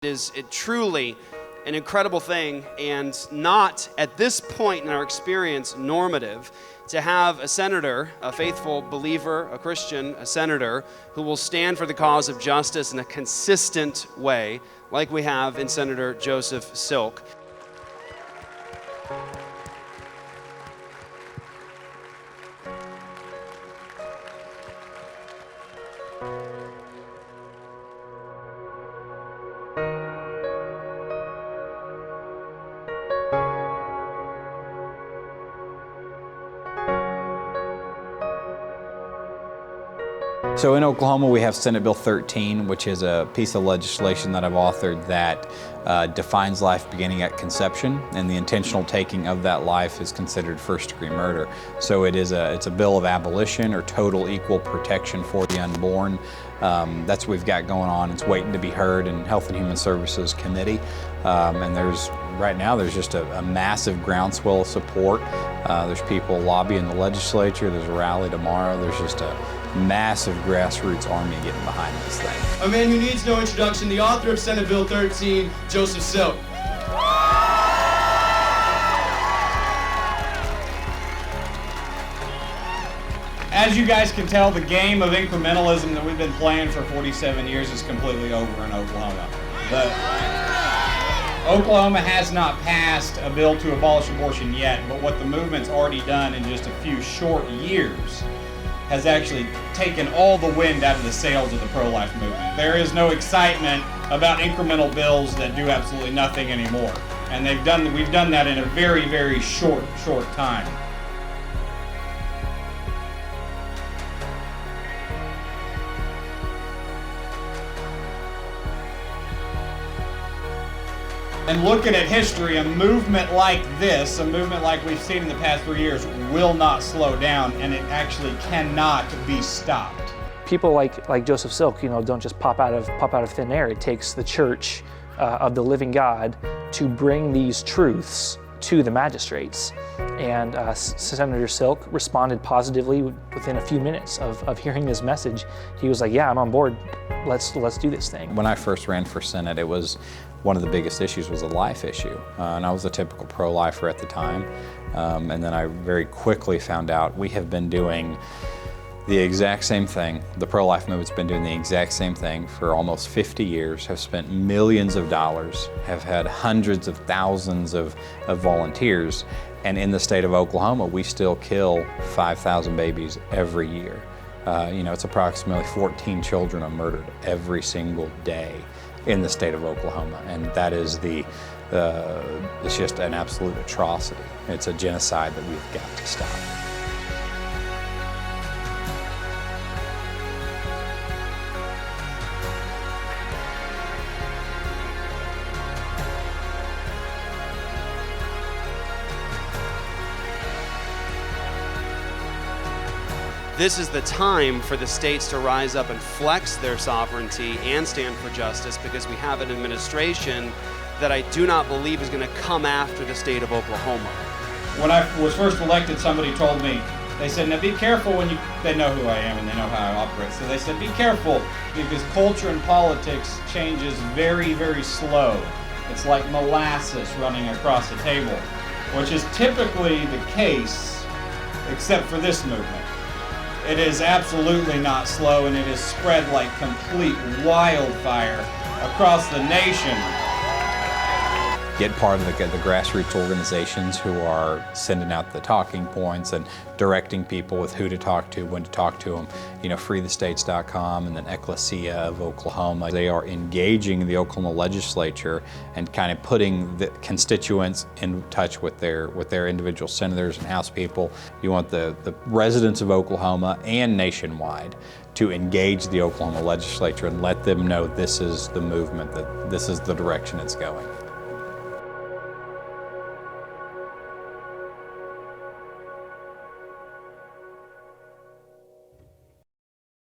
It is truly an incredible thing, and not at this point in our experience normative to have a senator, a faithful believer, a Christian, a senator who will stand for the cause of justice in a consistent way, like we have in Senator Joseph Silk. So in Oklahoma, we have Senate Bill 13, which is a piece of legislation that I've authored that defines life beginning at conception, and the intentional taking of that life is considered first-degree murder. So it's a bill of abolition or total equal protection for the unborn. That's what we've got going on. It's waiting to be heard in Health and Human Services Committee. And right now there's just a massive groundswell of support. There's people lobbying the legislature. There's a rally tomorrow. There's just a massive grassroots army getting behind this thing. A man who needs no introduction, the author of Senate Bill 13, Joseph Silk. As you guys can tell, the game of incrementalism that we've been playing for 47 years is completely over in Oklahoma. Oklahoma has not passed a bill to abolish abortion yet, but what the movement's already done in just a few short years has actually taken all the wind out of the sails of the pro-life movement. There is no excitement about incremental bills that do absolutely nothing anymore. And we've done that in a very, very short time. And looking at history, a movement like this, a movement like we've seen in the past 3 years, will not slow down, and it actually cannot be stopped. People like Joseph Silk, don't just pop out of thin air. It takes the church of the living God to bring these truths to the magistrates. And Senator Silk responded positively within a few minutes of hearing this message. He was like, "Yeah, I'm on board. Let's do this thing." When I first ran for Senate, it was one of the biggest issues was a life issue. And I was a typical pro-lifer at the time. And then I very quickly found out we have been doing the exact same thing. The pro-life movement's been doing the exact same thing for almost 50 years, have spent millions of dollars, have had hundreds of thousands of volunteers. And in the state of Oklahoma, we still kill 5,000 babies every year. It's approximately 14 children are murdered every single day in the state of Oklahoma, and that is it's just an absolute atrocity. It's a genocide that we've got to stop. This is the time for the states to rise up and flex their sovereignty and stand for justice, because we have an administration that I do not believe is going to come after the state of Oklahoma. When I was first elected, somebody told me, they said, "Now be careful they know who I am and they know how I operate." So they said, "Be careful, because culture and politics changes very, very slow. It's like molasses running across a table," which is typically the case, except for this movement. It is absolutely not slow, and it is spread like complete wildfire across the nation. Get part of the grassroots organizations who are sending out the talking points and directing people with who to talk to, when to talk to them. freethestates.com and then Ecclesia of Oklahoma. They are engaging the Oklahoma legislature and kind of putting the constituents in touch with their individual senators and House people. You want the residents of Oklahoma and nationwide to engage the Oklahoma legislature and let them know this is the movement, that this is the direction it's going.